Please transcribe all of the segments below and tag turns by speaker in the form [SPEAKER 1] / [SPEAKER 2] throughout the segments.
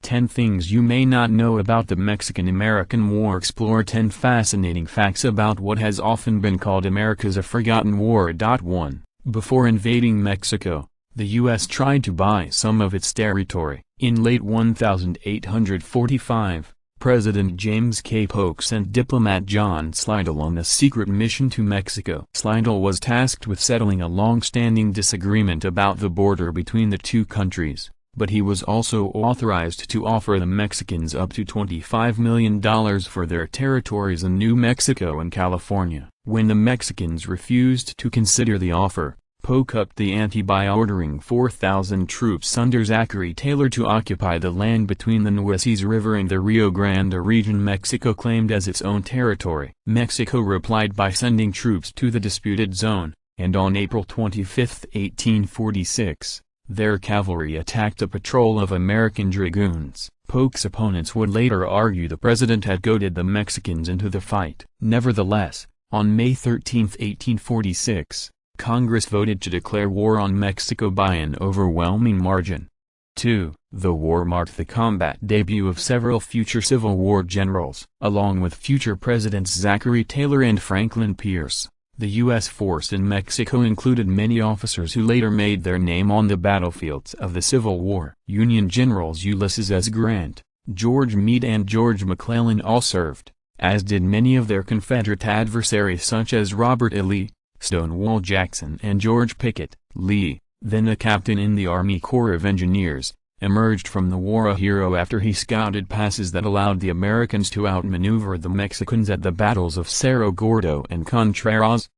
[SPEAKER 1] 10 Things You May Not Know About the Mexican-American War. Explore 10 fascinating facts about what has often been called America's a forgotten war. 1. Before invading Mexico, the U.S. tried to buy some of its territory. In late 1845, President James K. Polk sent diplomat John Slidell on a secret mission to Mexico. Slidell was tasked with settling a long-standing disagreement about the border between the two countries, but he was also authorized to offer the Mexicans up to $25 million for their territories in New Mexico and California. When the Mexicans refused to consider the offer, Polk upped the ante by ordering 4,000 troops under Zachary Taylor to occupy the land between the Nueces River and the Rio Grande, a region Mexico claimed as its own territory. Mexico replied by sending troops to the disputed zone, and on April 25, 1846, their cavalry attacked a patrol of American dragoons. Polk's opponents would later argue the president had goaded the Mexicans into the fight. Nevertheless, on May 13, 1846, Congress voted to declare war on Mexico by an overwhelming margin. 2. The war marked the combat debut of several future Civil War generals. Along with future Presidents Zachary Taylor and Franklin Pierce, the U.S. force in Mexico included many officers who later made their name on the battlefields of the Civil War. Union generals Ulysses S. Grant, George Meade and George McClellan all served, as did many of their Confederate adversaries such as Robert E. Lee, Stonewall Jackson and George Pickett. Lee, then a captain in the Army Corps of Engineers, emerged from the war a hero after he scouted passes that allowed the Americans to outmaneuver the Mexicans at the battles of Cerro Gordo and Contreras.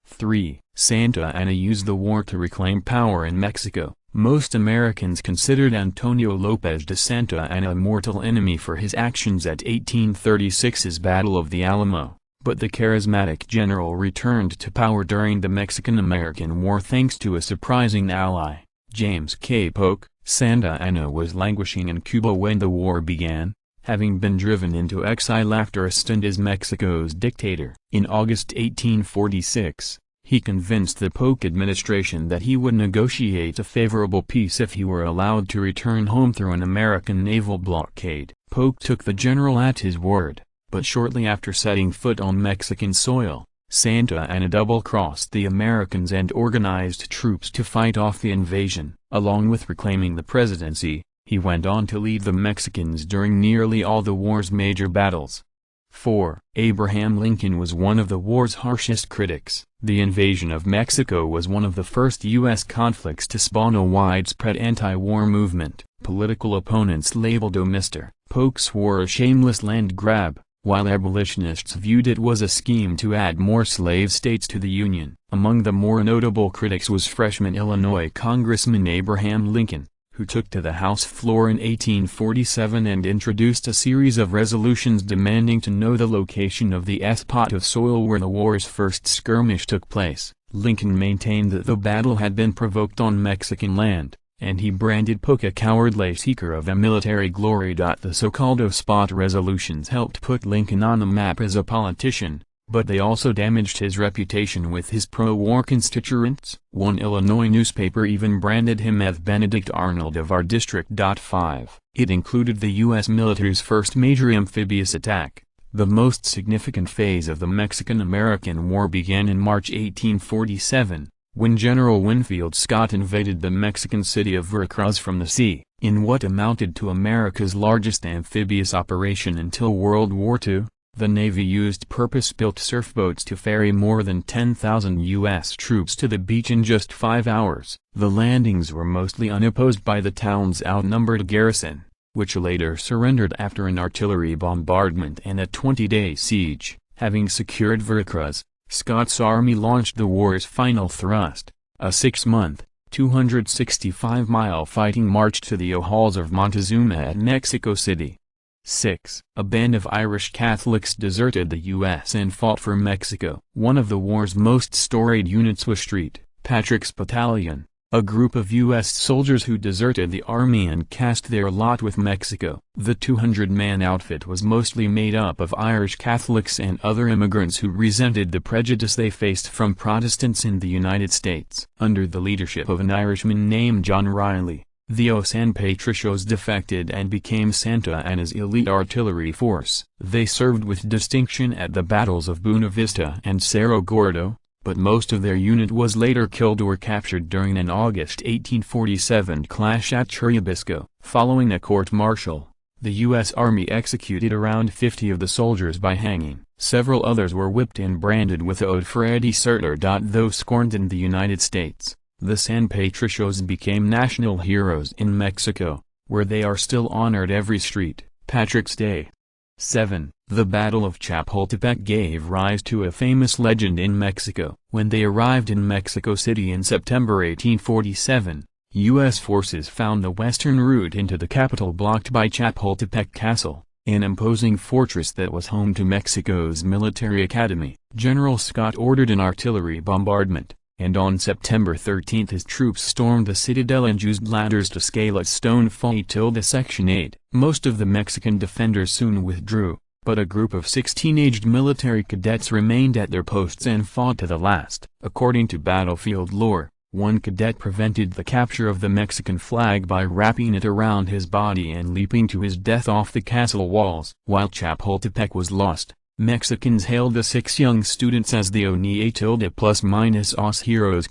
[SPEAKER 1] 3. Santa Anna used the war to reclaim power in Mexico. Most Americans considered Antonio López de Santa Anna a mortal enemy for his actions at 1836's Battle of the Alamo. But the charismatic general returned to power during the Mexican-American War thanks to a surprising ally, James K. Polk. Santa Anna was languishing in Cuba when the war began, having been driven into exile after a stint as Mexico's dictator. In August 1846, he convinced the Polk administration that he would negotiate a favorable peace if he were allowed to return home through an American naval blockade. Polk took the general at his word. But shortly after setting foot on Mexican soil, Santa Anna double-crossed the Americans and organized troops to fight off the invasion. Along with reclaiming the presidency, he went on to lead the Mexicans during nearly all the war's major battles. 4. Abraham Lincoln was one of the war's harshest critics. The invasion of Mexico was one of the first U.S. conflicts to spawn a widespread anti-war movement. Political opponents labeled Mr. Polk's war a shameless land grab, while abolitionists viewed it was a scheme to add more slave states to the Union. Among the more notable critics was freshman Illinois Congressman Abraham Lincoln, who took to the House floor in 1847 and introduced a series of resolutions demanding to know the location of the spot of soil where the war's first skirmish took place. Lincoln maintained that the battle had been provoked on Mexican land, and he branded Polk a cowardly seeker of a military glory. The so-called spot resolutions helped put Lincoln on the map as a politician, but they also damaged his reputation with his pro-war constituents. One Illinois newspaper even branded him as Benedict Arnold of our district. 5. It included the U.S. military's first major amphibious attack. The most significant phase of the Mexican-American War began in March 1847. When General Winfield Scott invaded the Mexican city of Veracruz from the sea, in what amounted to America's largest amphibious operation until World War II, the Navy used purpose-built surfboats to ferry more than 10,000 U.S. troops to the beach in just 5 hours. The landings were mostly unopposed by the town's outnumbered garrison, which later surrendered after an artillery bombardment and a 20-day siege. Having secured Veracruz, Scott's army launched the war's final thrust, a 6-month, 265-mile fighting march to the halls of Montezuma at Mexico City. 6. A band of Irish Catholics deserted the U.S. and fought for Mexico. One of the war's most storied units was St. Patrick's Battalion, a group of U.S. soldiers who deserted the army and cast their lot with Mexico. The 200-man outfit was mostly made up of Irish Catholics and other immigrants who resented the prejudice they faced from Protestants in the United States. Under the leadership of an Irishman named John Riley, The San Patricios defected and became Santa Anna's elite artillery force. They served with distinction at the battles of Buena Vista and Cerro Gordo, but most of their unit was later killed or captured during an August 1847 clash at Churubusco. Following a court-martial, the U.S. Army executed around 50 of the soldiers by hanging. Several others were whipped and branded with a ode for deserter. Though scorned in the United States, the San Patricios became national heroes in Mexico, where they are still honored every St. Patrick's Day. 7. The Battle of Chapultepec gave rise to a famous legend in Mexico. When they arrived in Mexico City in September 1847, U.S. forces found the western route into the capital blocked by Chapultepec Castle, an imposing fortress that was home to Mexico's military academy. General Scott ordered an artillery bombardment, and on September 13 his troops stormed the citadel and used ladders to scale its stone fort till the Section 8. Most of the Mexican defenders soon withdrew, but a group of 6 teenaged military cadets remained at their posts and fought to the last. According to battlefield lore, one cadet prevented the capture of the Mexican flag by wrapping it around his body and leaping to his death off the castle walls. While Chapultepec was lost, Mexicans hailed the 6 young students as the +os heroes,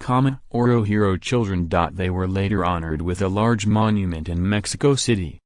[SPEAKER 1] Oro hero children. They were later honored with a large monument in Mexico City.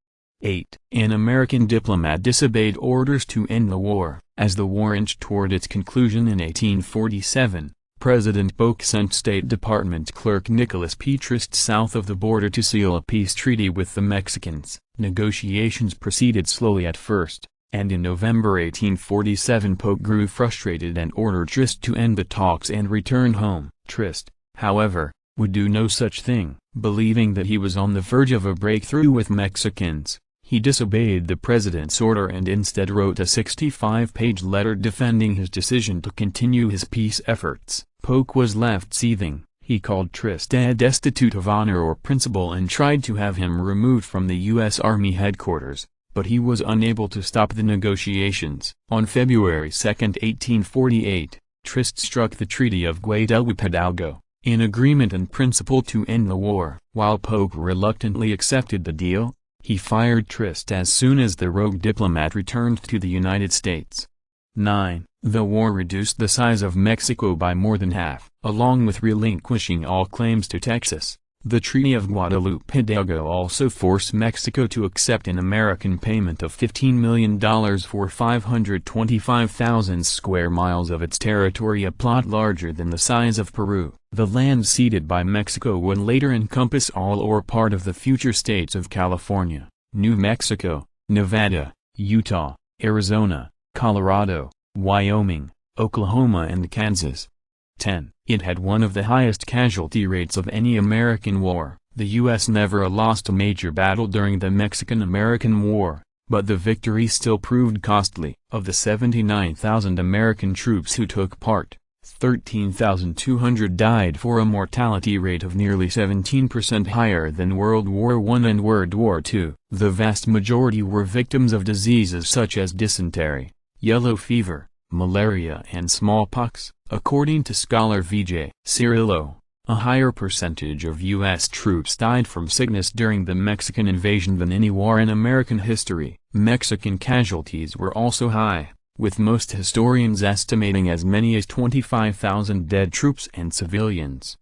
[SPEAKER 1] 8. An American diplomat disobeyed orders to end the war. As the war inched toward its conclusion in 1847, President Polk sent State Department Clerk Nicholas P. Trist south of the border to seal a peace treaty with the Mexicans. Negotiations proceeded slowly at first, and in November 1847 Polk grew frustrated and ordered Trist to end the talks and return home. Trist, however, would do no such thing. Believing that he was on the verge of a breakthrough with Mexicans, he disobeyed the president's order and instead wrote a 65-page letter defending his decision to continue his peace efforts. Polk was left seething. He called Trist destitute of honor or principle and tried to have him removed from the U.S. Army headquarters, but he was unable to stop the negotiations. On February 2, 1848, Trist struck the Treaty of Guadalupe-Hidalgo, an agreement in principle to end the war. While Polk reluctantly accepted the deal, he fired Trist as soon as the rogue diplomat returned to the United States. 9. The war reduced the size of Mexico by more than half. Along with relinquishing all claims to Texas, the Treaty of Guadalupe-Hidalgo also forced Mexico to accept an American payment of $15 million for 525,000 square miles of its territory, a plot larger than the size of Peru. The land ceded by Mexico would later encompass all or part of the future states of California, New Mexico, Nevada, Utah, Arizona, Colorado, Wyoming, Oklahoma and Kansas. 10. It had one of the highest casualty rates of any American war. The U.S. never lost a major battle during the Mexican-American War, but the victory still proved costly. Of the 79,000 American troops who took part, 13,200 died, for a mortality rate of nearly 17% higher than World War I and World War II. The vast majority were victims of diseases such as dysentery, yellow fever, malaria and smallpox. According to scholar V.J. Cirillo, a higher percentage of U.S. troops died from sickness during the Mexican invasion than any war in American history. Mexican casualties were also high, with most historians estimating as many as 25,000 dead troops and civilians.